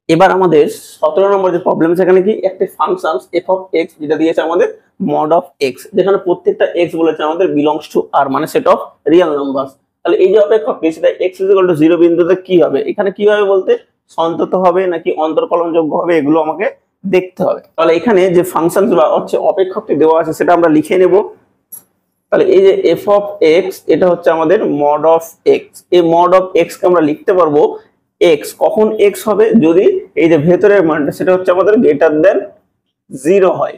এবার আমাদের 17 নম্বর যে প্রবলেম সেখানে কি একটা ফাংশন f অফ x যেটা দিয়েছে আমাদের mod অফ x, যেখানে প্রত্যেকটা x বলেছে আমাদের বিলংস টু r মানে সেট অফ রিয়েল নাম্বারস। তাহলে এই যে অপেক্ষকটি সেটা x = 0 বিন্দুতে কি হবে, এখানে কি হবে বলতে সন্তত হবে নাকি অন্তরকলনযোগ্য হবে এগুলো আমাকে দেখতে হবে। তাহলে এখানে যে ফাংশন বা হচ্ছে অপেক্ষকটি দেওয়া আছে সেটা আমরা লিখে নেব। তাহলে এই যে f অফ x এটা হচ্ছে আমাদের mod অফ x, এই mod অফ x কে আমরা লিখতে পারবো x কখন x হবে যদি এই যে ভেতরের মানটা সেটা হচ্ছে আমাদের গ্রেটার দেন 0 হয়।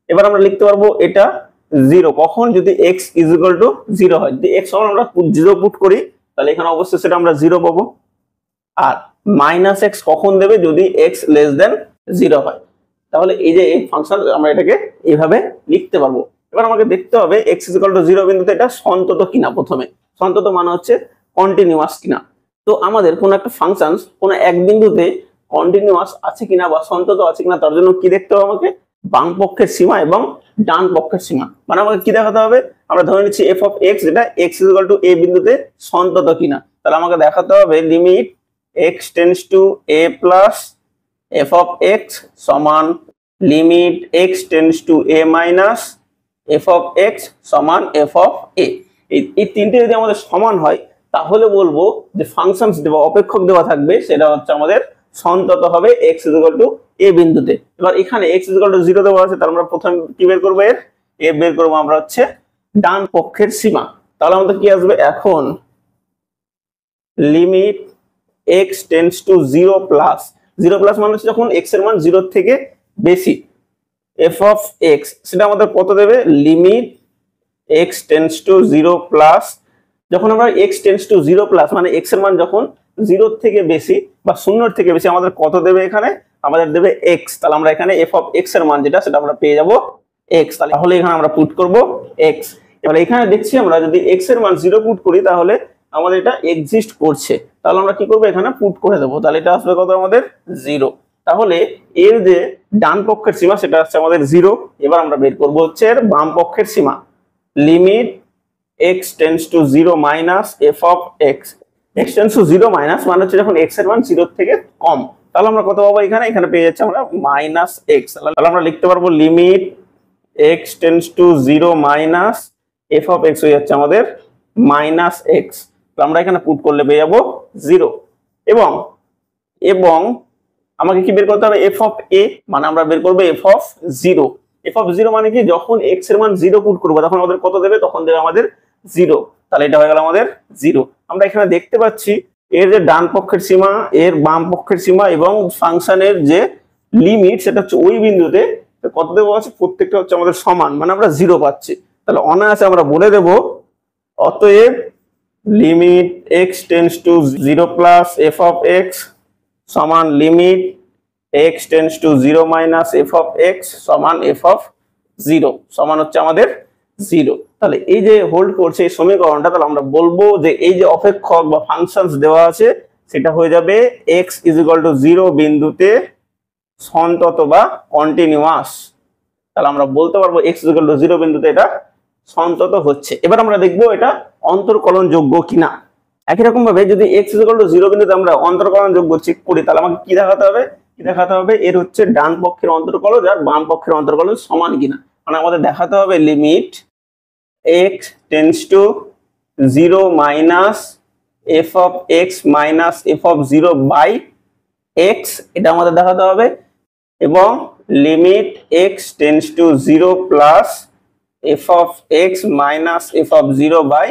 এবার আমরা লিখতে পারবো এটা 0 কখন যদি x = 0 হয়। যদি x সমান আমরা 0 পুট করি তাহলে এখানে অবশ্যই সেটা আমরা 0 পাবো। আর -x কখন দেবে যদি x < 0 হয়। তাহলে এই যে এই ফাংশন আমরা এটাকে এইভাবে লিখতে পারবো। এবার আমাকে দেখতে হবে x = 0 বিন্দুতে এটা সন্তত কিনা। প্রথমে সন্তত মানে হচ্ছে কন্টিনিউয়াস কিনা। তো আমাদের কোন একটা ফাংশন কোন এক বিন্দুতে কন্টিনিউয়াস আছে কিনা বা সন্তত আছে কিনা তার জন্য কি দেখতে হবে আমাকে বাম পক্ষের সীমা এবং ডান পক্ষের সীমা। মানে আমাকে কি দেখাতে হবে, আমরা ধরে নিচ্ছি f অফ x যেটা x = a বিন্দুতে সন্তত কিনা। তাহলে আমাকে দেখাতে হবে limit x tends two a plus f of x সমান limit x tends two a minus f of x সমান f অফ a। এই তিনটে যদি আমাদের সমান হয় তাহলে বলবো যে ফাংশনস দেওয়া অপেক্ষক দেওয়া থাকবে সেটা হচ্ছে আমাদের সন্তত হবে x = a বিন্দুতে। এবার এখানে x = 0 দেওয়া আছে, তাহলে আমরা প্রথমে কি বের করব, এর বের করব আমরা হচ্ছে ডান পক্ষের সীমা। তাহলে আমাদের কি আসবে এখন limit x tends to 0 plus 0 plus মানে হচ্ছে যখন x এর মান 0 থেকে বেশি f অফ x সেটা আমাদের কত দেবে limit x tends to 0 plus যখন আমরা x টেন্ডস টু 0 প্লাস মানে x এর মান যখন 0 থেকে বেশি বা 0 এর থেকে বেশি আমাদের কত দেবে, এখানে আমাদের দেবে x। তাহলে আমরা এখানে f অফ x এর মান যেটা সেটা আমরা পেয়ে যাব x। তাহলে এখানে আমরা পুট করব x। এবার এখানে দেখছি আমরা যদি x এর মান 0 পুট করি তাহলে আমাদের এটা এক্সিস্ট করছে। তাহলে আমরা কি করব এখানে পুট করে দেব। তাহলে এটা আসবে কত আমাদের 0। তাহলে এর যে ডান পক্ষের সীমা সেটা হচ্ছে আমাদের 0। এবার আমরা বের করব হচ্ছে এর বাম পক্ষের সীমা limit x tends to 0 minus f of x। x tends to 0 minus মানে হচ্ছে যখন x এর মান 0 থেকে কম। তাহলে আমরা কত পাবো এখানে পেয়ে যাচ্ছি আমরা -x। তাহলে আমরা লিখতে পারবো limit x tends to 0 minus f of x হয়ে যাচ্ছে আমাদের -x। তো আমরা এখানে পুট করলে পেয়ে যাবো 0। এবং আমাকে কি বের করতে হবে f অফ a, মানে আমরা বের করব f অফ 0। f অফ 0 মানে কি যখন x এর মান 0 পুট করব তখন আমাদের কত দেবে, তখন দেবে আমাদের 0। তাহলে এটা হয়ে গেল আমাদের 0। আমরা এখানে দেখতে পাচ্ছি এর যে ডান পক্ষের সীমা এর বাম পক্ষের সীমা এবং ফাংশনের যে লিমিট সেটা হচ্ছে ওই বিন্দুতে কত দেবো আছে প্রত্যেকটা হচ্ছে আমাদের সমান, মানে আমরা 0 পাচ্ছি। তাহলে অনায়াসে আমরা বলে দেব অতএব limit x tends to 0 plus f of x সমান limit x tends to 0 minus f of x সমান f অফ 0 সমান হচ্ছে আমাদের 0। তাহলে এই যে হোল্ড করছে এই সমীকরণটা, তাহলে আমরা বলবো যে এই যে অপেক্ষক বা ফাংশনস দেওয়া আছে সেটা হয়ে যাবে x = 0 বিন্দুতে সন্তত বা কন্টিনিউয়াস। তাহলে আমরা বলতে পারবো x = 0 বিন্দুতে এটা সন্তত হচ্ছে। এবার আমরা দেখবো এটা অন্তরকলনযোগ্য কিনা। একই রকম ভাবে যদি x = 0 বিন্দুতে আমরা অন্তরকলনযোগ্য চেক করি তাহলে আমাকে কি দেখাতে হবে এর হচ্ছে ডান পক্ষের অন্তরকলন আর বাম পক্ষের অন্তরকলন সমান কিনা। মানে আমাদের দেখাতে হবে limit x tends to 0 minus f of x minus f of 0 by x, এটা আমাদের দেখাতে হবে। এবং limit x tends to 0 plus f of x minus f of 0 by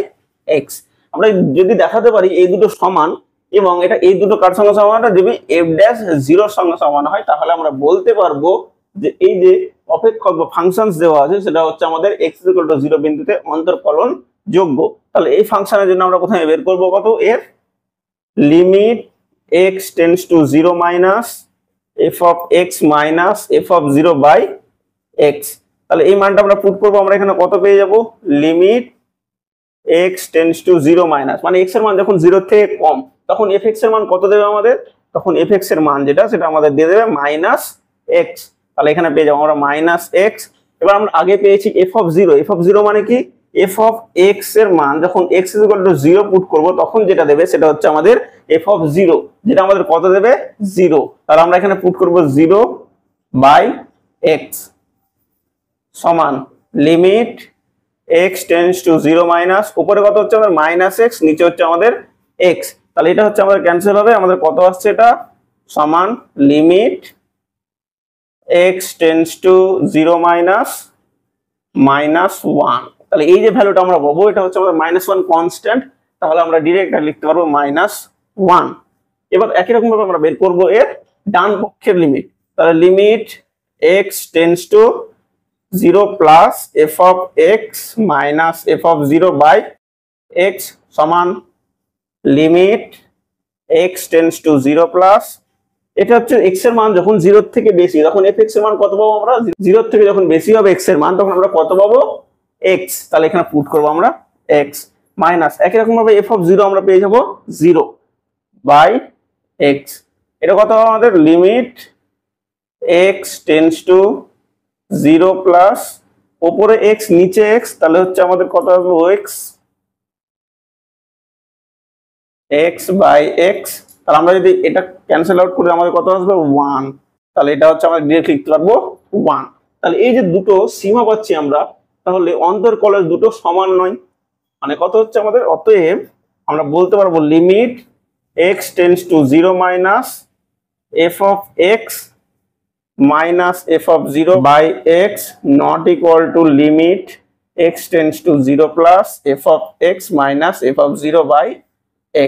x। আমরা যদি দেখাতে পারি এই দুটো সমান এবং এটা এই দুটো কার সঙ্গে সমান হয় যদি f ড্যাশ 0 এর সঙ্গে সমান হয় তাহলে আমরা বলতে পারবো যে এই যে অপেক্ষক বা ফাংশনস দেওয়া আছে সেটা হচ্ছে আমাদের x = 0 বিন্দুতে অন্তরকলন যোগ্য। তাহলে এই ফাংশনের জন্য আমরা প্রথমে বের করব কত এর limit x tends to 0 minus f of x minus f of 0 by x। তাহলে এই মানটা আমরা পুট করব, আমরা এখানে কত পেয়ে যাব limit x tends to 0 minus মানে x এর মান যখন 0 থেকে কম তখন fx এর মান কত দেবে আমাদের, তখন fx এর মান যেটা সেটা আমাদের দিয়ে দেবে -x। তাহলে এখানে পেয়ে যাবো আমরা -x। এবার আমরা আগে পেয়েছি f অফ 0 মানে কি এফ অফ এক্স এর মান যখন x is equal to 0 put করব তখন যেটা দেবে সেটা হচ্ছে আমাদের এফ অফ 0, যেটা আমাদের কত দেবে 0। তাহলে আমরা এখানে পুট করব 0 বাই এক্স সমান limit x tends to 0 minus, উপরে কত হচ্ছে আমাদের মাইনাস এক্স, নিচে হচ্ছে আমাদের এক্স। তাহলে এটা হচ্ছে আমাদের ক্যান্সেল হবে, আমাদের কত আসছে এটা সমান limit x tends to 0 minus minus 1। তাহলে এই যে ভ্যালুটা আমরা পাবো এটা হচ্ছে আমাদের -1 কনস্ট্যান্ট, তাহলে আমরা ডিরেক্ট লিখতে পারবো -1। এবার একই রকম ভাবে আমরা বের করব এর ডান পক্ষের লিমিট। তাহলে limit x tends to 0 plus f of x minus f of 0 by x সমান limit x tends to 0 plus, এটা হচ্ছে x এর মান যখন 0 থেকে বেশি, তখন fx এর মান কত পাবো আমরা, 0 থেকে যখন বেশি হবে x এর মান তখন আমরা কত পাবো x। তাহলে এখানে পুট করব আমরা x মাইনাস একই রকম ভাবে f অফ 0 আমরা পেয়ে যাব 0 বাই x, এটা কত হবে আমাদের limit x tends to 0 plus উপরে x নিচে x, তাহলে হচ্ছে আমাদের কত হবে x বাই x। তাহলে আমরা যদি এটা ক্যান্সেল আউট করে আমাদের কত আসবে 1, তাহলে এটা হচ্ছে আমরা ডিরেক্ট লিখতে পারবো 1। তাহলে এই যে দুটো সীমা পাচ্ছি আমরা, তাহলে অন্তরকলজ দুটো সমান নয়, মানে কত হচ্ছে আমাদের, অতএব আমরা বলতে পারবো limit x tends to 0 minus f of x minus f of 0 by x not equal to limit x tends to 0 plus f of x minus f of 0 by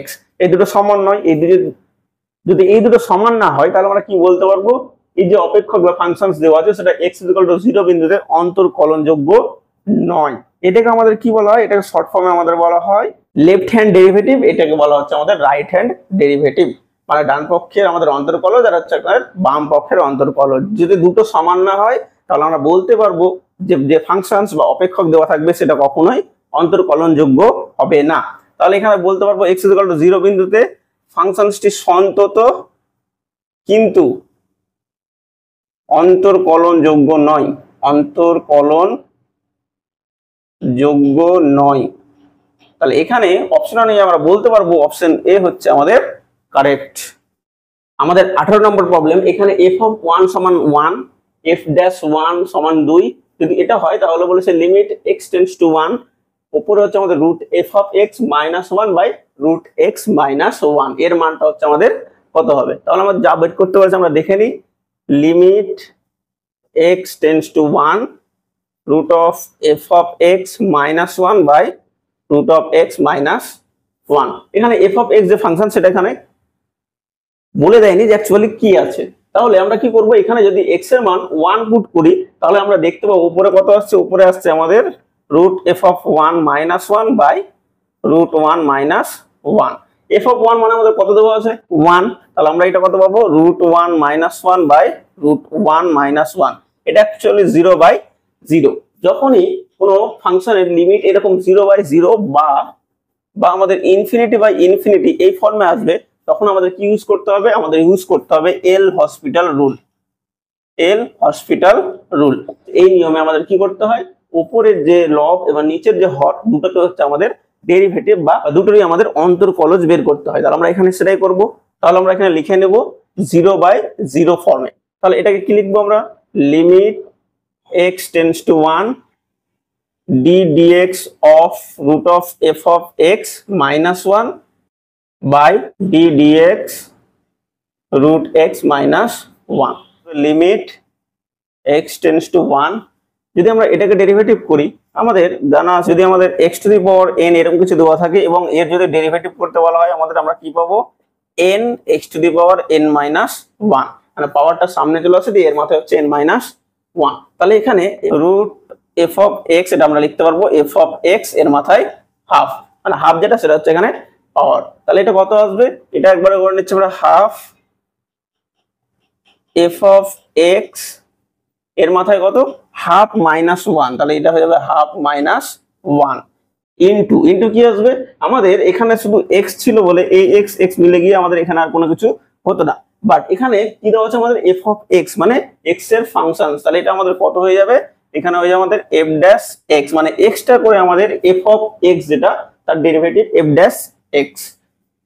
x। এই দুটো সমান নয়, এই দুটো যদি এই দুটো সমান না হয় তাহলে আমরা কি বলতে পারবো, এই যে অপেক্ষক বা ফাংশনস দেওয়া আছে সেটা x ইকুয়াল টু 0 বিন্দুতে অন্তরকলনযোগ্য নয়। এটাকে আমাদের কি বলা হয়, এটাকে শর্ট ফর্মে আমাদের বলা হয় লেফট হ্যান্ড ডেরিভেটিভ, এটাকে বলা হচ্ছে আমাদের রাইট হ্যান্ড ডেরিভেটিভ। মানে ডান পক্ষের আমাদের অন্তরকলজ আর হচ্ছে বাম পক্ষের অন্তরকলজ, যদি দুটো সমান না হয় তাহলে আমরা বলতে পারবো যে যে ফাংশনস বা অপেক্ষক দেওয়া থাকবে সেটা কখনোই অন্তরকলনযোগ্য হবে না। তাহলে এখানে বলতে পারবো x ইকুয়াল টু 0 বিন্দুতে ফাংশনসটি সন্তত কিন্তু অন্তরকলনযোগ্য নয়, অন্তরকলনযোগ্য নয়। তাহলে এখানে অপশন নিয়ে আমরা বলতে পারবো অপশন এ হচ্ছে আমাদের কারেক্ট। আমাদের 18 নম্বর প্রবলেম, এখানে f অফ 1 সমান 1, f ড্যাশ 1 সমান 2, যদি এটা হয় তাহলে বলেছে লিমিট x টেন্ডস টু 1, উপরে হচ্ছে আমাদের root f of x minus 1 by root x minus 1, এর মানটা হচ্ছে আমাদের কত হবে। তাহলে আমরা যা বের করতে পারছি আমরা দেখে নিই, limit x tends to 1 root of f of x minus 1 by root of x minus 1। এখানে f অফ x যে ফাংশন সেটা এখানে বলে দেয়নি যে অ্যাকচুয়ালি কি আছে। তাহলে আমরা কি করব, এখানে যদি x এর মান 1 পুট করি তাহলে আমরা দেখতে পাবো উপরে কত আসছে, উপরে আসছে আমাদের root f of 1 minus 1 by root 1 minus 1। f of 1 মানে আমাদের কত দেওয়া আছে 1, তাহলে আমরা এটা কত পাবো root 1 minus 1 by root 1 minus 1, এটা অ্যাকচুয়ালি 0 বাই 0। যখনই কোনো ফাংশনের লিমিট এরকম 0 বাই 0 বা আমাদের ইনফিনিটি বাই ইনফিনিটি এই ফর্মে আসবে তখন আমাদের কি ইউজ করতে হবে, আমাদের ইউজ করতে হবে এল হসপিটাল রুল। এল হসপিটাল রুল, এই নিয়মে আমাদের কি করতে হয়, উপরের যে লব এবং নিচের যে হর দুটোকে হচ্ছে আমাদের ডেরিভেটিভ বা দুটোরই আমাদের অন্তরকলজ বের করতে হয়। তাহলে আমরা এখানে সেটাই করব। তাহলে আমরা এখানে লিখে নেব 0 বাই 0 ফর্মে। তাহলে এটাকে কি লিখবো আমরা, limit x tends to 1 d dx of root of f of x minus 1 by d dx root x minus 1, limit x tends to 1। যদি আমরা এটাকে ডেরিভেটিভ করি আমাদের জানা আছে, যদি আমাদের x to the power n এরকম কিছু দেওয়া থাকে এবং এর যদি ডেরিভেটিভ করতে বলা হয় আমাদের আমরা কি পাবো n x to the power n minus 1, মানে পাওয়ারটা সামনে চলে আসে দিয়ে এর মাথায় হচ্ছে n minus 1। তাহলে এখানে রুট f of x এটা আমরা লিখতে পারবো f of x এর মাথায় হাফ, মানে হাফ যেটা সেটা হচ্ছে এখানে পাওয়ার। তাহলে এটা কত আসবে, এটা একবারে করে নিচ্ছি আমরা হাফ f of x এর মাথায় কত হাফ মাইনাস 1, তাহলে এটা হয়ে যাবে হাফ মাইনাস 1 ইনটু ইনটু কি আসবে, আমাদের এখানে শুধু x ছিল বলে এই x x মিলে গিয়ে আমাদের এখানে আর কোনো কিছু হতো না, বাট এখানে কি দেওয়া আছে আমাদের f of x মানে x এর ফাংশন, তাহলে এটা আমাদের কত হয়ে যাবে এখানে হয়ে যাবে আমাদের এফ ড্যাশ এক্স, মানে এক্সটা করে আমাদের এফ অফ এক্স যেটা তার derivative f dash x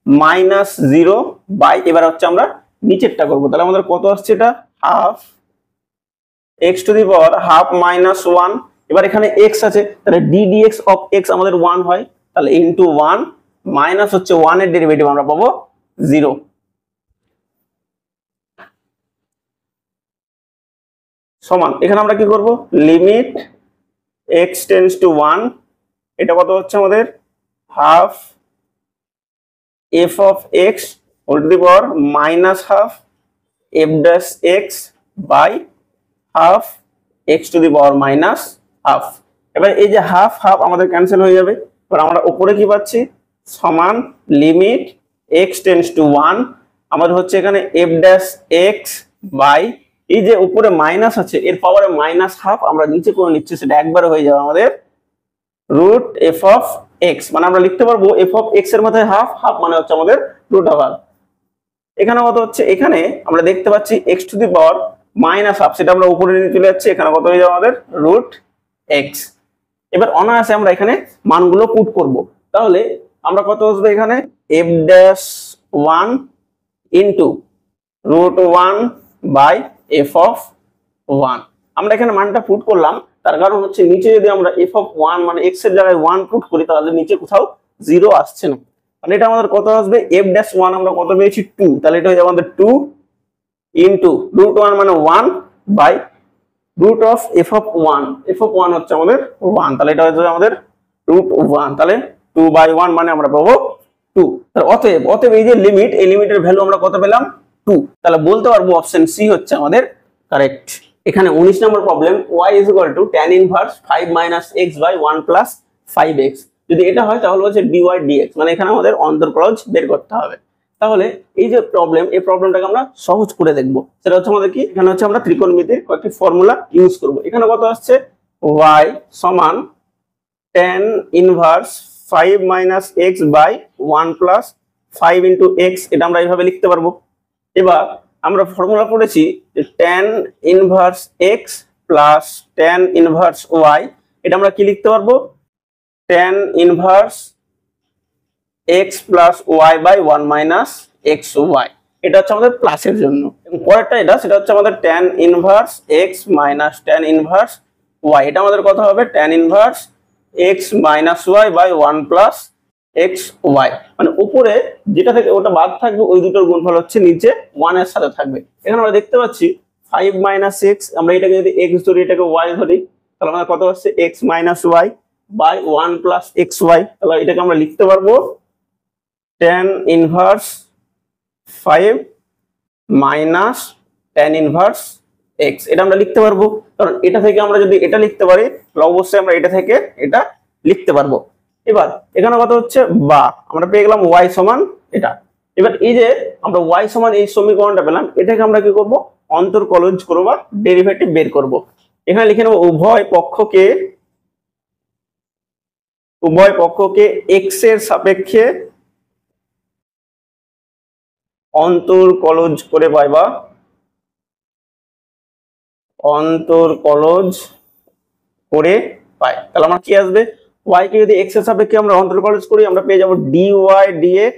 minus 0 by, এবার হচ্ছে আমরা নিচেরটা করবো, তাহলে আমাদের কত আসছে এটা half x to the power half minus 1। এবার এখানে এক্স আছে, তাহলে ডি ডিএক্স অফ এক্স আমাদের 1 হয়, তাহলে ইন্টু 1 মাইনাস হচ্ছে 1 এর ডেরিভেটিভ আমরা পাবো 0। সমান এখানে আমরা কি করব, লিমিট এক্স টেন্ডস টু 1, এটা কত হচ্ছে আমাদের half f of x whole to the power minus half f dash x by half x to the power minus half. এবার এই যে হাফ হাফ আমাদের ক্যান্সেল হয়ে যাবে, এবার আমরা উপরে কি পাচ্ছি সমান লিমিট এক্স টেন্ডস টু 1, আমাদের হচ্ছে এখানে এফ ড্যাশ এক্স বাই এই যে উপরে মাইনাস আছে এর পাওয়ারে মাইনাস হাফ আমরা নিচে করে নিচ্ছি, সেটা একবারে হয়ে যাবে আমাদের রুট এফ অফ এক্স, মানে আমরা লিখতে পারবো এফ অফ এক্স এর মধ্যে হাফ হাফ মানে হচ্ছে আমাদের রুট ওভার। এখানে কত হচ্ছে, এখানে আমরা দেখতে পাচ্ছি x to the power minus half, সেটা আমরা উপরে নিয়ে চলে যাচ্ছি, এখানে কত হয়ে যাবে আমাদের রুট এক্স। এবার অনায়াসে আমরা এখানে মানগুলো পুট করব, তাহলে আমরা কত আসবে এখানে f dash 1 into root 1 by f of 1। আমরা এখানে মানটা পুট করলাম, তার কারণ হচ্ছে নিচে যদি আমরা এফ অফ 1 মানে এক্স এর জায়গায় 1 পুট করি তাহলে নিচে কোথাও 0 আসছে না, তাহলে এটা আমাদের কত আসবে এফ ড্যাশ 1 আমরা কত পেয়েছি 2, তাহলে এটা হয়ে যাবে আমাদের 2 ইন্টু রুট 1 মানে 1 by root of f of 1, f of 1 হচ্ছে আমাদের 1, তাহলে এটা হয়ে যাবে আমাদের রুট 1, তাহলে 2 বাই 1 মানে আমরা পাবো 2। তাহলে অতএব এই যে লিমিট, এই লিমিটের ভ্যালু আমরা কত পেলাম 2, তাহলে বলতে পারবো অপশন সি হচ্ছে আমাদের কারেক্ট। এখানে 19 নম্বর problem y is equal to tan inverse 5 minus x by 1 plus 5x, যদি এটা হয় তাহলে হচ্ছে dy dx, মানে এখানে আমাদের অন্তর্কলজ বের করতে হবে। তাহলে এই যে প্রবলেম, এই প্রবলেমটাকে আমরা সহজ করে দেখব, সেটা হচ্ছে আমাদের কি, এখানে হচ্ছে আমরা ত্রিকোণমিতির কয়েকটি ফর্মুলা ইউজ করব। এখানে কত আসছে y সমান tan inverse 5 minus x by 1 plus 5 into x, এটা আমরা এইভাবে লিখতে পারবো। এবার আমরা ফর্মুলা পড়েছি যে tan inverse x plus tan inverse y, এটা আমরা কি লিখতে পারবো tan inverse x plus y by 1 minus xy, এটা হচ্ছে আমাদের প্লাসের জন্য। এবং পরেরটা এটা, সেটা হচ্ছে আমাদের tan inverse x minus tan inverse y, এটা আমাদের কত হবে tan inverse x minus y by 1 plus x y, মানে উপরে যেটা থেকে ওটা বাদ থাকবে ওই দুটোর গুণফল হচ্ছে নিচে 1 এর সাথে থাকবে। এখানে আমরা দেখতে পাচ্ছি 5 মাইনাস x, আমরা এটাকে যদি x ধরি এটাকে y ধরি তাহলে আমাদের কত হচ্ছে x minus y by 1 plus xy, তাহলে এটাকে আমরা লিখতে পারবো tan inverse 5 minus tan inverse x, এটা আমরা লিখতে পারবো, কারণ এটা থেকে আমরা যদি এটা লিখতে পারি তাহলে অবশ্যই আমরা এটা থেকে এটা লিখতে পারবো। এবার এখানে কত হচ্ছে বা আমরা পেয়ে গেলাম y সমান এটা। এবার এই যে আমরা y সমান এই সমীকরণটা পেলাম, এটাকে আমরা কি করব অন্তর্কলজ করব বা ডেরিভেটিভ বের করব। এখানে লিখে নেব উভয় পক্ষকে x এর সাপেক্ষে অন্তর্কলজ করে পাই বা অন্তর্কলজ করে পাই, তাহলে আমার কি আসবে y কে যদি x এর সাপেক্ষে আমরা অন্তর্কলজ করি আমরা পেয়ে যাব dy dx।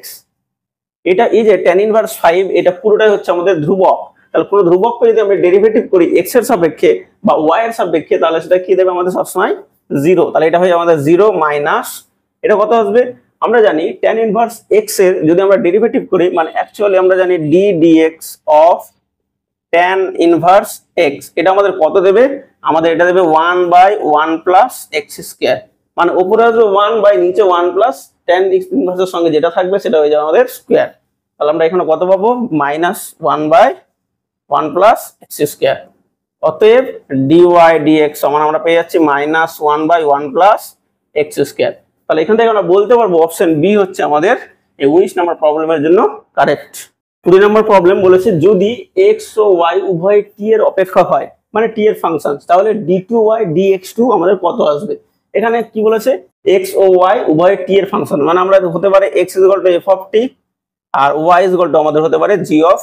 এটা এই যে tan ইনভার্স 5 এটা পুরোটাই হচ্ছে আমাদের ধ্রুবক, তাহলে পুরো ধ্রুবককে যদি আমরা ডেরিভেটিভ করি x এর সাপেক্ষে বা y এর সাপেক্ষে তাহলে সেটা কি দেবে আমাদের সবসময় 0, তাহলে এটা হয়ে যাবে আমাদের 0 মাইনাস এটা কত আসবে, আমরা জানি tan ইনভার্স x এর যদি আমরা ডেরিভেটিভ করি মানে অ্যাকচুয়ালি আমরা জানি d dx of tan inverse x, এটা আমাদের কত দেবে, আমাদের এটা দেবে 1 বাই 1 প্লাস x স্কয়ার, মানে উপরে আসবে 1 বাই নিচে 1 প্লাস tan ইনভার্সের সঙ্গে যেটা থাকবে সেটা হয়ে যাবে আমাদের স্কয়ার, তাহলে আমরা এখানে কত পাবো minus 1 by 1 plus x square. অতএব dy dx সমান আমরা পেয়ে যাচ্ছি minus 1 by 1 plus x square. তাহলে এখান থেকে আমরা বলতে পারবো অপশন বি হচ্ছে আমাদের এই 19 নম্বর প্রবলেমের জন্য কারেক্ট। 20 নম্বর প্রবলেম বলেছে যদি x ও y উভয় t এর অপেক্ষা হয় মানে t এর ফাংশন, তাহলে d2y dx2 আমাদের কত আসবে। এখানে কি বলেছে x ও y উভয় t এর ফাংশন, মানে আমরা হতে পারে x f of t R y আমাদের হতে পারে g of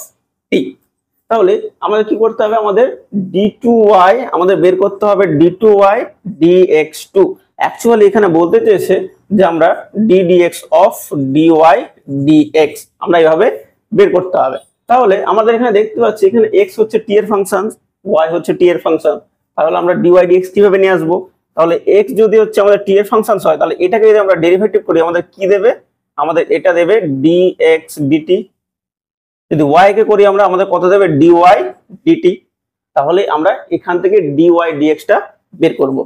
t। তাহলে আমাদের কি করতে হবে, আমাদের d2y আমাদের বের করতে হবে d2y dx2। অ্যাকচুয়ালি এখানে বলতে চেয়েছে যে আমরা ddx অফ dy dx আমরা এইভাবে বের করতে হবে। তাহলে আমাদের এখানে দেখতে পাচ্ছি এখানে x হচ্ছে t এর ফাংশন, y হচ্ছে t এর ফাংশন, তাহলে আমরা dy dx কিভাবে নিয়ে আসবো? তাহলে x যদি হচ্ছে আমাদের t এর ফাংশন হয়, তাহলে এটাকে যদি আমরা ডেরিভেটিভ করি আমাদের কি দেবে, আমাদের এটা দেবে dx dt। যদি y কে করি আমরা, আমাদের কত দেবে dy dt। তাহলে আমরা এখান থেকে dy dx টা বের করব।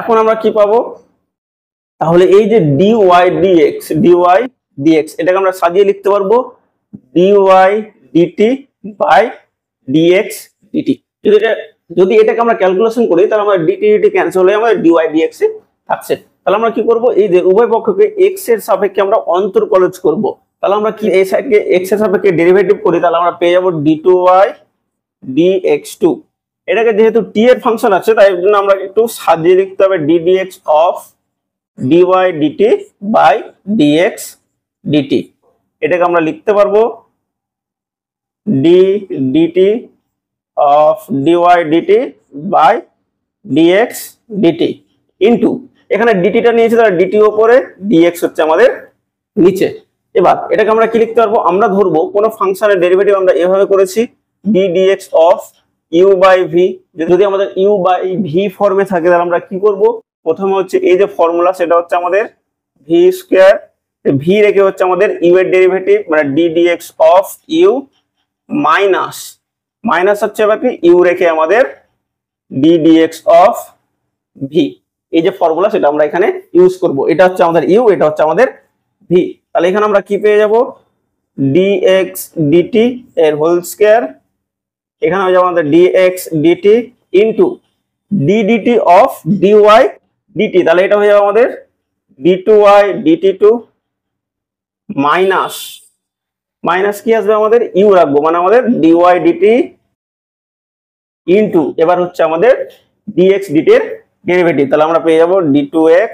এখন আমরা কি পাবো, তাহলে এই যে dy dx এটাকে আমরা সাজিয়ে লিখতে পারবো dy dt by dx dt। যদি এটাকে আমরা ক্যালকুলেশন করি তাহলে আমরা dt dt ক্যান্সেল হয়ে আমাদের dy dx এ থাকছে। তাহলে আমরা কি করব, এই যে উভয় পক্ষকে x এর সাপেক্ষে আমরা অন্তর্কলজ করব। তাহলে আমরা কি এই সাইডকে x এর সাপেক্ষে ডেরিভেটিভ করি, তাহলে আমরা পেয়ে যাব d2y dx2। এটাকে যেহেতু t এর ফাংশন আছে তাই জন্য আমরা একটু সাজিয়ে লিখতে হবে ddx of dy dt by dx dt। এটাকে আমরা লিখতে পারবো d dt of dy dt by dx dt into এখানে dt টা নিয়েছে তাহলে dt উপরে dx হচ্ছে আমাদের নিচে। এবার এটাকে আমরা কি লিখতে পারবো, আমরা ধরবো কোন ফাংশনের ডেরিভেটিভ আমরা এভাবে করেছি d dx of u by v। যদি আমাদের u বাই v ফর্মে থাকে তাহলে আমরা কি করব, প্রথমে হচ্ছে এই যে ফর্মুলা সেটা হচ্ছে আমাদের v স্কয়ার, v রেখে হচ্ছে আমাদের u এর ডেরিভেটিভ মানে d dx of u minus হচ্ছে বাকি u রেখে আমাদের d dx অফ v। এই যে ফর্মুলা সেটা আমরা এখানে ইউজ করব। এটা হচ্ছে আমাদের u, এটা হচ্ছে আমাদের v। তাহলে এখানে আমরা কি পেয়ে যাব dx dt এর হোল স্কয়ার, এখানে হয়ে যাবে আমাদের dx dt into d dt of dy dt। তাহলে এটা হয়ে যাবে আমাদের d2y dt2 মাইনাস কি আসবে, আমাদের u রাখবো মানে আমাদের dy dt ইনটু এবার হচ্ছে আমাদের dx dt এর ডেরিভেটিভ। তাহলে আমরা পেয়ে যাব d2x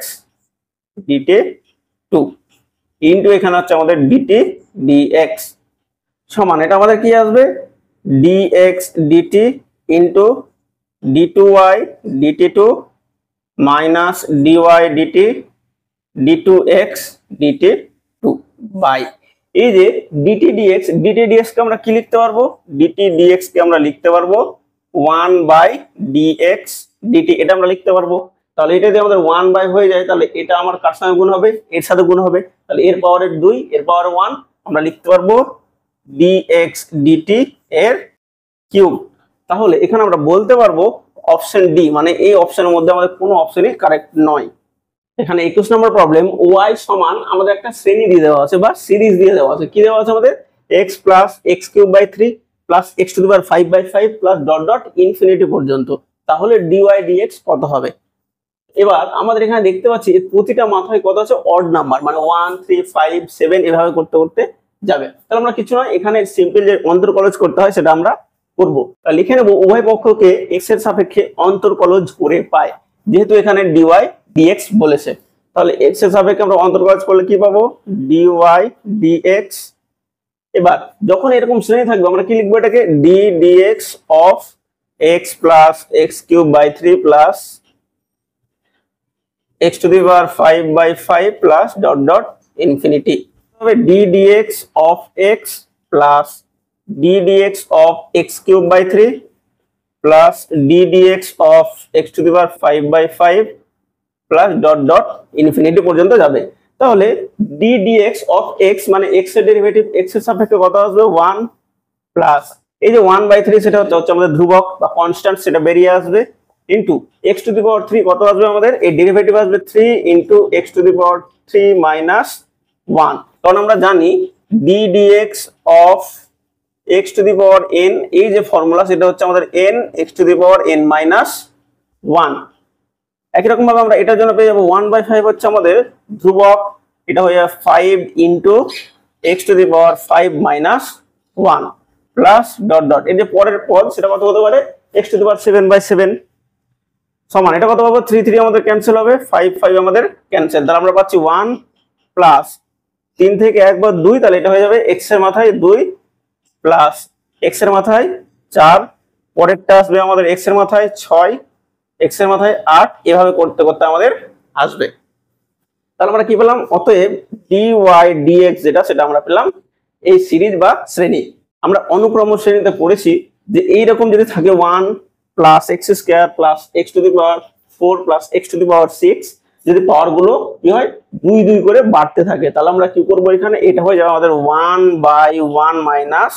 dt2 ইনটু এখানে হচ্ছে আমাদের dt dx সমান এটা আমাদের কি আসবে dx dt into d2y dt2 minus dy dt d2x dt2 by এই যে dt dx কে আমরা কি লিখতে পারবো, dt dx কে আমরা লিখতে পারবো 1 বাই dx dt, এটা আমরা লিখতে পারবো। তাহলে এটা যদি আমাদের 1 বাই হয়ে যায় তাহলে এটা আমার কার সাথে গুণ হবে, এর সাথে গুণ হবে, তাহলে এর পাওয়ারের 2 এর পাওয়ার 1 আমরা লিখতে পারবো dx dt এর কিউব। তাহলে এখানে আমরা বলতে পারবো অপশন ডি মানে এই অপশনের মধ্যে আমাদের কোনো অপশনই কারেক্ট নয়। এখানে 21 নম্বর প্রবলেম, y সমান আমাদের একটা শ্রেণী দিয়ে দেওয়া আছে বা সিরিজ দিয়ে দেওয়া আছে। কি দেওয়া আছে আমাদের x plus x cube by 3 plus x to the power 5 by 5 plus dot dot infinity পর্যন্ত। তাহলে dy dx কত হবে? এবার আমাদের এখানে দেখতে পাচ্ছি প্রতিটা মাথায় কত আছে অড নাম্বার মানে 1 3 5 7 এভাবে করতে করতে যাবে। তাহলে আমরা কিছু না এখানে সিম্পল যে অন্তর্কলজ করতে হয় সেটা আমরা করব। তাহলে লিখে নেব উভয় পক্ষকে x এর সাপেক্ষে অন্তর্কলজ করে পাই, যেহেতু এখানে dy dx বলেছে। তাহলে x এর সাপেক্ষে আমরা অন্তর্কলজ করলে কি পাবো dy dx। এবার যখন এরকম শ্রেণী থাকবে আমরা কি লিখবো, এটাকে d dx of x plus x cube by 3 plus x to the power 5 by 5 plus dot dot infinity. তবে d dx of x plus d dx of x cube by 3 plus d dx of x to the power 5 by 5 plus dot dot infinity পর্যন্ত যাবে। তাহলে d dx of x মানে x এর derivative x এর সাপেক্ষে কত আসবে 1 plus এই যে 1 বাই 3 সেটা হচ্ছে আমাদের ধ্রুবক বা কনস্ট্যান্ট, সেটা বেরিয়ে আসবে ইনটু x টু দি পাওয়ার 3 কত আসবে আমাদের এই ডেরিভেটিভ আসবে 3 into x to the power 3 minus 1। কারণ আমরা জানি d dx of x to the power n এই যে ফর্মুলা সেটা হচ্ছে আমাদের n x to the power n minus 1। একই রকম ভাবে আমরা এটার জন্য পেয়ে যাব 1 বাই 5 হচ্ছে আমাদের ধ্রুবক, এটা হয়ে যাবে 5 into x to the power 5 minus 1 plus dot dot এই যে পরের পদ সেটা কত হতে পারে x to the power 7 by 7 সমান এটা কত পাবো 3 3 আমাদের ক্যান্সেল হবে 5 5 আমাদের ক্যান্সেল। তাহলে আমরা পাচ্ছি 1 প্লাস 3 থেকে একবার 2, তাহলে এটা হয়ে যাবে x এর মাথায় 2 প্লাস x এর মাথায় 4, পরেরটা আসবে আমাদের x এর মাথায় 6, x এর মাথায় 8, এভাবে করতে করতে আমাদের আসবে। তাহলে আমরা কি পেলাম? অতএব dy dx যেটা সেটা আমরা পেলাম এই সিরিজ বা শ্রেণী। আমরা অনুক্রম শ্রেণীতে পড়েছি যে এইরকম যদি থাকে 1 plus x square plus x to the power 4 plus x to the power 6, যদি পাওয়ার গুলো কি হয় 2 2 করে বাড়তে থাকে, তাহলে আমরা কি করব? এখানে এটা হয়ে যাবে আমাদের 1/1 মাইনাস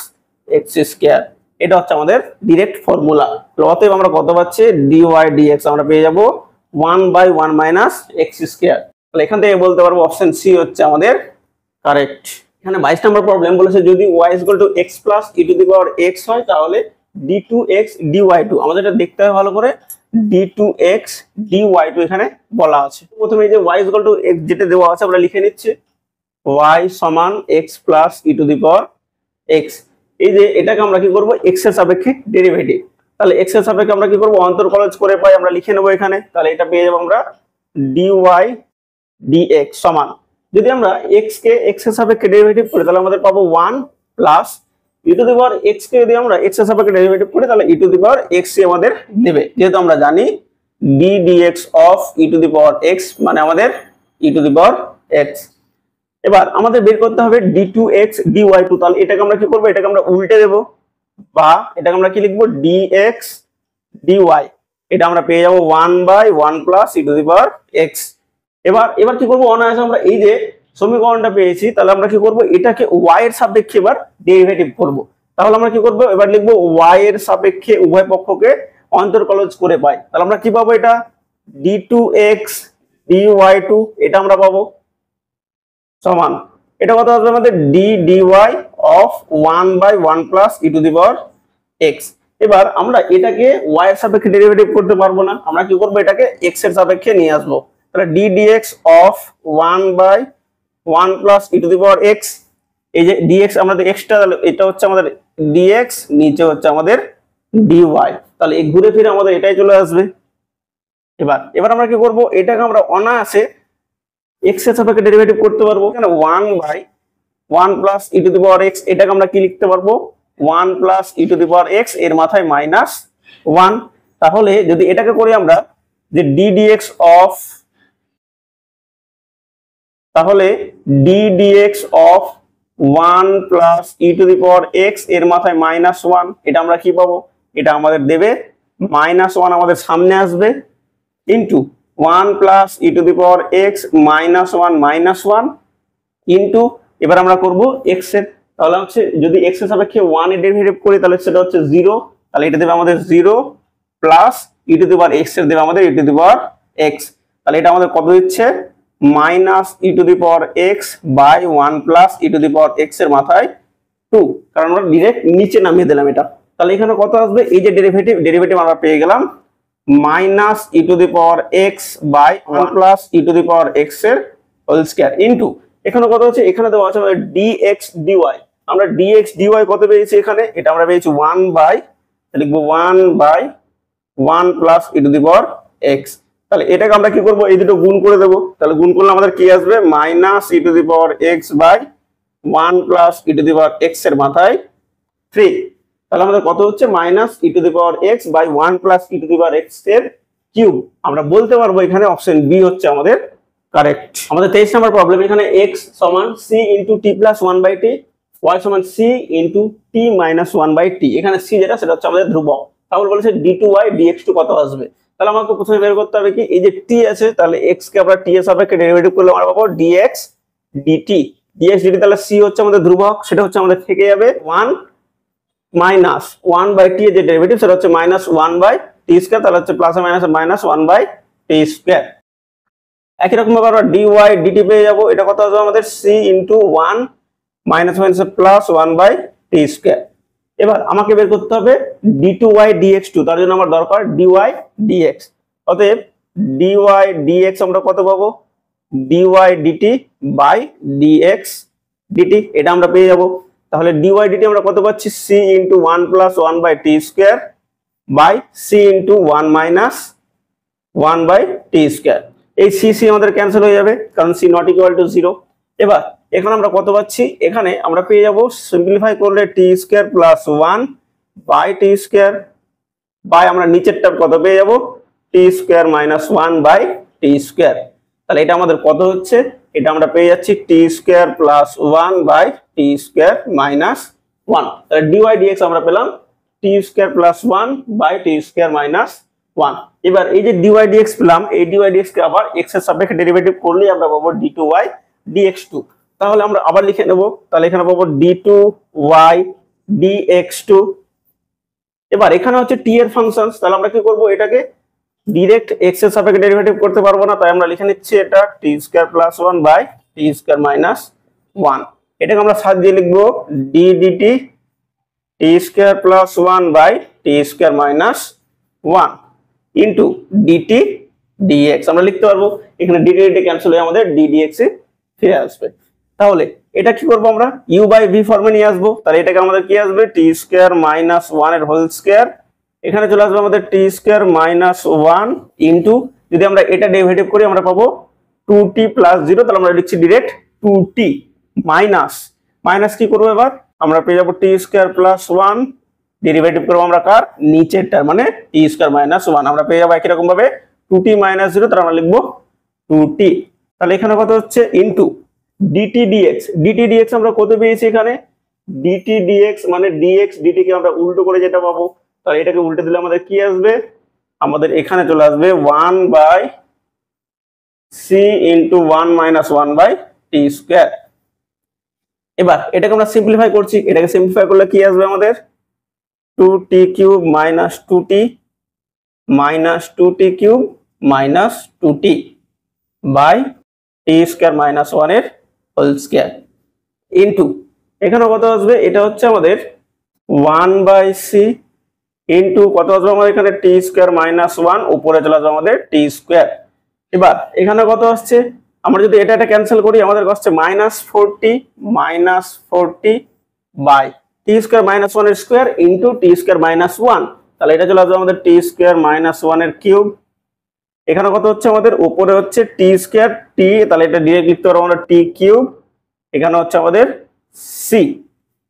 এক্স স্কোয়ার। এটা হচ্ছে আমাদের ডিরেক্ট ফর্মুলা। অতএব আমরা কত পাচ্ছি? dy dx আমরা পেয়ে যাব 1/1 মাইনাস এক্স স্কোয়ার। তাহলে এখান থেকে বলতে পারবো অপশন সি হচ্ছে আমাদের কারেক্ট। এখানে 22 নম্বর প্রবলেম বলেছে যদি y x plus e to the power x হয় তাহলে d2x dy2, আমাদের এটা দেখতে হবে ভালো করে, d2x dy2 এখানে বলা আছে। প্রথমে এই যে y x যেটা দেওয়া আছে আমরা লিখে নিচ্ছি, y সমান x plus e to the power x। এই যে এটাকে আমরা কি করব? x এর সাপেক্ষে ডেরিভেটিভ। তাহলে x এর সাপেক্ষে আমরা কি করব? অন্তরকলজ করে পাই, আমরা লিখে নেব এখানে। তাহলে এটা পেয়ে যাব আমরা dy dx সমান, যদি আমরা x কে x এর সাপেক্ষে ডেরিভেটিভ করি তাহলে আমাদের পাবো 1 plus e to the power x কে যদি আমরা x এর সাপেক্ষে ডেরিভেটিভ করি তাহলে e to the power x আমাদের দেবে, যেহেতু আমরা জানি d dx of e to the power x মানে আমাদের e to the power x। এবার আমাদের বের করতে হবে d2x dy2, তাহলে এটাকে আমরা কি করব? এটাকে আমরা উল্টে দেব, বা এটাকে আমরা কি লিখব? dx dy, এটা আমরা পেয়ে যাব 1/1 plus e to the power x। এবার কি করব? অনায়াসে আমরা এই যে সমীকরণটা পেয়েছি, তাহলে আমরা কি করব? এটাকে y এর সাপেক্ষে এবার ডেরিভেটিভ করব। তাহলে আমরা কি করব? এবার লিখব y এর সাপেক্ষে উভয় পক্ষকে অন্তরকলজ করে পাই। তাহলে আমরা কি পাবো? এটা d2x dy2 এটা আমরা পাবো সমান, এটা কত আসবে আমাদের? d dy of 1/1 plus e to the power x। এবার আমরা এটাকে y এর সাপেক্ষে ডেরিভেটিভ করতে পারবো না, আমরা কি করব? এটাকে x এর সাপেক্ষে নিয়ে আসবো। তাহলে d dx of 1/1 plus e to the power x, এই যে dx আমাদের এক্সট্রা, তাহলে এটা হচ্ছে আমাদের dx, নিচে হচ্ছে আমাদের dy, তাহলে এই ঘুরে ফিরে আমাদের এটাই চলে আসবে। এবার আমরা কি করব? এটাকে আমরা অনায়াসে x এর সাপেক্ষে ডেরিভেটিভ করতে পারবো। এখানে 1/1 plus e to the power x, এটাকে আমরা কি লিখতে পারবো? 1 plus e to the power x, এর মাথায় মাইনাস 1। তাহলে যদি এটাকে করি আমরা যে d dx অফ, তাহলে d dx of 1 plus e to the power x, এর মাথায় মাইনাস 1, এটা আমরা কি পাবো? এটা আমাদের দেবে -1, আমাদের সামনে আসবে, into 1 plus e to the power x -1 into, এবার আমরা করব x এর, তাহলে হচ্ছে যদি x এর সাপেক্ষে 1 এর ডেরিভেটিভ করি তাহলে সেটা হচ্ছে 0, তাহলে এটা দেবে আমাদের 0 plus e to the power x এর দেবে আমাদের e to the power x। তাহলে এটা আমাদের কত দিচ্ছে? Minus e to the power x by 1 plus e to the power x এর মাথায় 2, কারণ আমরা ডাইরেক্ট নিচে নামিয়ে দিলাম এটা। তাহলে এখানে কত আসবে? এই যে ডেরিভেটিভ আমরা পেয়ে গেলাম minus e to the power x by 1 plus e to the power x এর হোল স্কয়ার ইনটু, এখানে কত হচ্ছে? এখানে দেওয়া আছে আমাদের dx dy, আমরা dx dy কত পেয়েছি এখানে? এটা আমরা পেয়েছি 1 বাই, লিখবো 1/1 plus e to the power x। তাহলে এটাকে আমরা কি করব? এই দুটো গুণ করে দেব, তাহলে গুণ করলে আমাদের কি আসবে? Minus e to the power x by 1 plus e to the power x এর মাথায় 3। তাহলে আমাদের কত হচ্ছে? Minus e to the power x by 1 plus e to the power x এর কিউব। আমরা বলতে পারবো এখানে অপশন বি হচ্ছে আমাদের কারেক্ট। আমাদের 23 নম্বর প্রবলেম, এখানে x সমান c into t plus 1/t, y সমান c into t minus 1/t। এখানে c যেটা সেটা হচ্ছে আমাদের ধ্রুবক। তাহলে বলেছে d2y dx2 কত আসবে? তাহলে আমাকে প্রথমে বের করতে হবে কি, এই যে t আছে, তাহলে x কে আমরা t এর সাপেক্ষে ডেরিভেটিভ করলে আমরা পাবো dx dt, তাহলে c হচ্ছে আমাদের ধ্রুবক, সেটা হচ্ছে আমাদের থেকে যাবে 1 মাইনাস 1/t এর যে ডেরিভেটিভ সেটা হচ্ছে মাইনাস 1/t স্কয়ার, তাহলে হচ্ছে plus minus minus 1/t square. একই রকম ভাবে আমরা dy dt পেয়ে যাব, এটা কত হবে আমাদের? c into 1 minus minus plus 1/t square. এবার আমাকে বের করতে হবে d2y dx2, তার জন্য আমার দরকার dy dx। অতএব dy dx আমরা কত পাবো? dy dt by dx dt, এটা আমরা পেয়ে যাব। তাহলে dy dt আমরা কত পাচ্ছি? c into 1 plus 1/t square by c into 1 minus 1/t square. এই c আমাদের ক্যান্সেল হয়ে যাবে কারণ c নট ইকুয়াল টু 0। এখন আমরা কত পাচ্ছি, এখানে আমরা পেয়ে যাব সিম্পলিফাই করলে T square plus 1 by T square by আমরা নিচেরটা কত পেয়ে যাব T square minus 1 by T square. তাহলে এটা আমাদের কত হচ্ছে, এটা আমরা পেয়ে যাচ্ছি T square plus 1 by T square minus 1। তাহলে ডিওয়াই ডিএক্স আমরা পেলাম T square plus 1 by T square minus 1। এবার এই যে ডিওয়াই ডিএক্স পেলাম, এই ডিওয়াই ডিএক্স কে আবার x এর সাপেক্ষে ডেরিভেটিভ করলে আমরা পাবো d2y dx2। তাহলে আমরা আবার লিখে নেব, তাহলে এখানে পাবো d2y dx2। এবার এখানে হচ্ছে t এর ফাংশন, তাহলে আমরা কি করব, এটাকে ডাইরেক্ট x এর সাপেক্ষে ডেরিভেটিভ করতে পারবো না, তাই আমরা লিখে নিচ্ছি এটা t square plus 1 by t square minus 1। এটাকে আমরা সাত দিয়ে লিখবো d dt t square plus 1 by t square minus 1 into dt dx। আমরা লিখতে পারবো এখানে dt dt ক্যান্সেল হয়ে আমাদের d dx এ ফিরে আসবে। তাহলে এটা কি করব, আমরা u বাই v ফর্মে নিয়ে আসবো। তাহলে এটাকে আমাদের কি আসবে t স্কয়ার মাইনাস 1 এর হোল স্কয়ার, এখানে চলে আসবে আমাদের t স্কয়ার মাইনাস 1 ইনটু, যদি আমরা এটা ডেরিভেটিভ করি আমরা পাবো 2t প্লাস 0, তাহলে আমরা লিখছি ডাইরেক্ট 2t মাইনাস মাইনাস কি করব, এবার আমরা পেয়ে যাবো t স্কয়ার প্লাস 1, ডেরিভেটিভ করব আমরা কার, নিচেরটার মানে t স্কয়ার মাইনাস 1, আমরা পেয়ে যাবো একই রকম ভাবে 2t মাইনাস 0, তাহলে আমরা লিখবো 2t। তাহলে এখানে কত হচ্ছে into dt dx, dt dx আমরা কত পেয়েছি এখানে, dt dx মানে dx dt কে আমরা উল্টো করে যেটা পাবো, তাহলে এটাকে উল্টে দিলে আমাদের কি আসবে, আমাদের এখানে চলে আসবে 1 by c into 1 minus 1 by t square. এবার এটাকে আমরা সিম্পলিফাই করছি, এটাকে সিম্পলিফাই করলে কি আসবে আমাদের 2t cube minus 2t minus 2t cube minus 2t by t square minus 1 এর হোল স্কয়ার ইনটু এখানে কত আসবে, এটা হচ্ছে আমাদের 1 বাই c ইনটু কত আসবে আমাদের এখানে t স্কয়ার মাইনাস 1, উপরে চলে আসবে আমাদের t স্কয়ার। এবার এখানে কত আসছে, আমরা যদি এটা ক্যান্সেল করি আমাদের আসছে minus 40 by t square minus 1 এর square into t square minus 1, তাহলে এটা চলে আসবে আমাদের t স্কয়ার মাইনাস 1 এর কিউব। এখানে কত হচ্ছে আমাদের, উপরে হচ্ছে t স্কয়ার t, তাহলে এটা ডাইরেক্ট লিখতে পারবো আমরা t কিউব, এখানে হচ্ছে আমাদের c।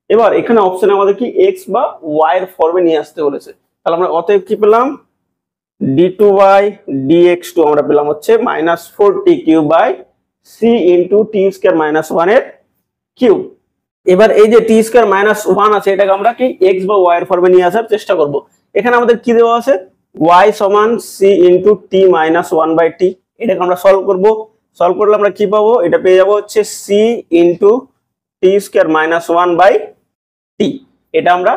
এবার এখানে অপশনে আমাদের কি x বা y এর ফর্মে নিয়ে আসতে বলেছে, তাহলে আমরা অতএব কি পেলাম d2y dx2 আমরা পেলাম হচ্ছে minus 4t cube by c into t square minus 1 এর কিউব। এবার এই যে t স্কয়ার মাইনাস 1 আছে, এটাকে আমরা কি x বা y এর ফর্মে নিয়ে আসার চেষ্টা করব। এখানে আমাদের কি দেওয়া আছে, y সমান c into t minus 1 by t, এটাকে আমরা সলভ করব। সলভ করলে আমরা কি পাবো, এটা পেয়ে যাবো হচ্ছে c into t square minus 1 by t, এটা আমরা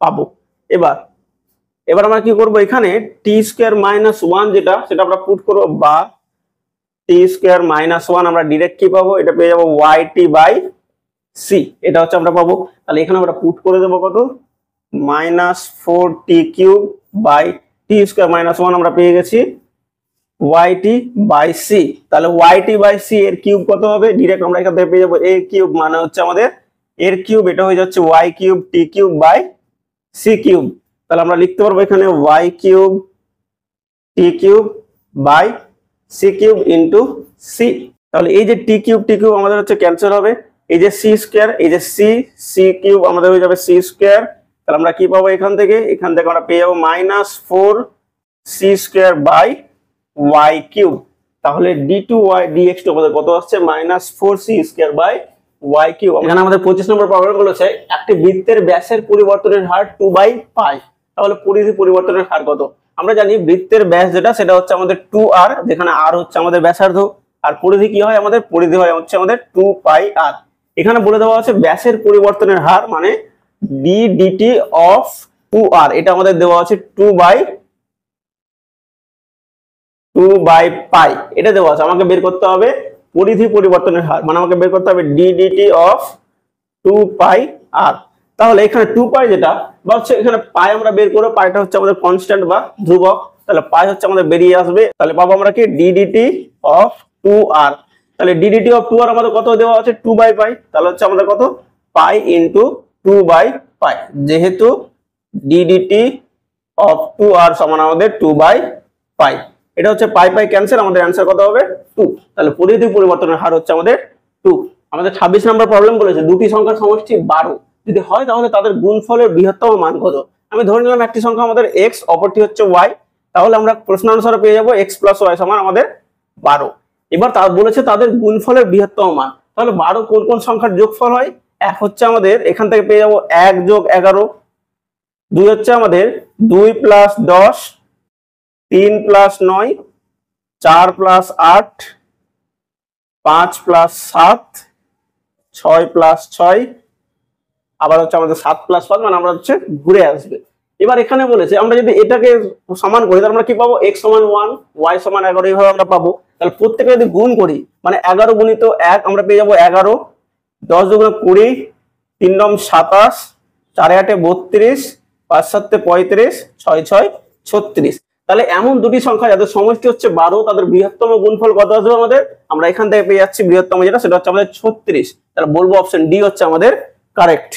পাবো। এবার আমরা কি করব, এখানে t স্কয়ার মাইনাস 1 যেটা সেটা আমরা পুট করব, বা t স্কয়ার মাইনাস 1 আমরা ডাইরেক্ট কি পাবো, এটা পেয়ে যাবো yt বাই c, এটা হচ্ছে আমরা পাবো। তাহলে এখানে আমরা পুট করে দেবো কত, minus 4t cube by t square minus 1 আমরা পেয়ে গেছি yt বাই c। তাহলে yt বাই c এর কিউব কত হবে, ডাইরেক্ট আমরা এখান থেকে পেয়ে যাবো a কিউব মানে হচ্ছে আমাদের এর কিউব, এটা হয়ে যাচ্ছে y cube t cube by c cube. তাহলে আমরা লিখতে পারবো এখানে y cube t cube by c cube into c। তাহলে এই যে t কিউব আমাদের হচ্ছে ক্যান্সেল হবে, এই যে c স্কয়ার, এই যে c কিউব আমাদের হয়ে যাবে c স্কয়ার। তাহলে আমরা কি পাবো এখান থেকে আমরা পেয়ে যাবো minus 4c square by y cube. তাহলে d2y dx2 আমাদের কত আসছে, minus 4c square by y cube. এখানে আমাদের 25 নম্বর প্রবলেম বলেছে একটি বৃত্তের ব্যাসের পরিবর্তনের হার 2/π। তাহলে পরিধি পরিবর্তনের হার কত, আমরা জানি বৃত্তের ব্যাস যেটা সেটা হচ্ছে আমাদের 2r, যেখানে r হচ্ছে আমাদের ব্যাসার্ধ, আর পরিধি কি হয় আমাদের, পরিধি হয় হচ্ছে আমাদের 2πr। এখানে বলে দেওয়া আছে ব্যাসের পরিবর্তনের হার মানে d dt অফ 2r, এটা আমাদের দেওয়া আছে 2/π, এটা দেওয়া আছে। আমাকে বের করতে হবে পরিধি পরিবর্তনের হার, মানে আমাকে বের করতে হবে d dt অফ 2πr। তাহলে এখানে 2π যেটা বা হচ্ছে এখানে পাই আমরা বের করব, পাইটা হচ্ছে আমাদের কনস্ট্যান্ট বা ধ্রুবক, তাহলে পাই হচ্ছে আমাদের বেরিয়ে আসবে। তাহলে পাবো আমরা কি d dt অফ 2r। তাহলে d dt অফ 2r আমাদের কত দেওয়া আছে 2/π, তাহলে হচ্ছে আমাদের কত পাই ইনটু 2/π, যেহেতু d dt অফ 2r সমান আমাদের 2/π, এটা হচ্ছে পাই ক্যান্সেল, আমাদের অ্যানসার কত হবে 2। তাহলে পরিধি পরিবর্তনের হার হচ্ছে আমাদের 2। আমাদের 26 নম্বর প্রবলেম বলেছে দুটি সংখ্যার সমষ্টি 12 যদি হয় তাহলে তাদের গুণফলের বৃহত্তম মান কত। আমি ধরে নিলাম একটি সংখ্যা আমাদের x, অপরটি হচ্ছে y, তাহলে আমরা প্রশ্ন অনুসারে পেয়ে যাব x + y সমান আমাদের 12। এবার তার বলেছে তাদের গুণফলের বৃহত্তম মান, তাহলে 12 কোন কোন সংখ্যার যোগফল হয়। এক হচ্ছে আমাদের এখান থেকে পেয়ে যাব 1 + 11, 2 হচ্ছে আমাদের 2 + 10, 3 + 9, 4 + 8, 5 + 7, 6 + 6, আবার হচ্ছে আমাদের 7 + 5, মানে আমরা হচ্ছে ঘুরে আসবে। এবার এখানে বলেছে আমরা যদি এটাকে সমান করি তাহলে আমরা কি পাবো, x = 1, y = 11, এইভাবে আমরা পাবো। তাহলে প্রত্যেকটা যদি গুণ করি মানে 11 × 1 আমরা পেয়ে যাবো 11, 10 × 20, 3 × 27, 4 × 8 = 32, 5 × 7 = 35, 6 × 6 = 36। তাহলে এমন দুটি সংখ্যা যাদের সমষ্টি হচ্ছে 12 তাদের বৃহত্তম গুণফল কত আসবে আমাদের, আমরা এখান থেকে পেয়ে যাচ্ছি বৃহত্তম যেটা সেটা হচ্ছে আমাদের 36। তাহলে বলবো অপশন ডি হচ্ছে আমাদের কারেক্ট।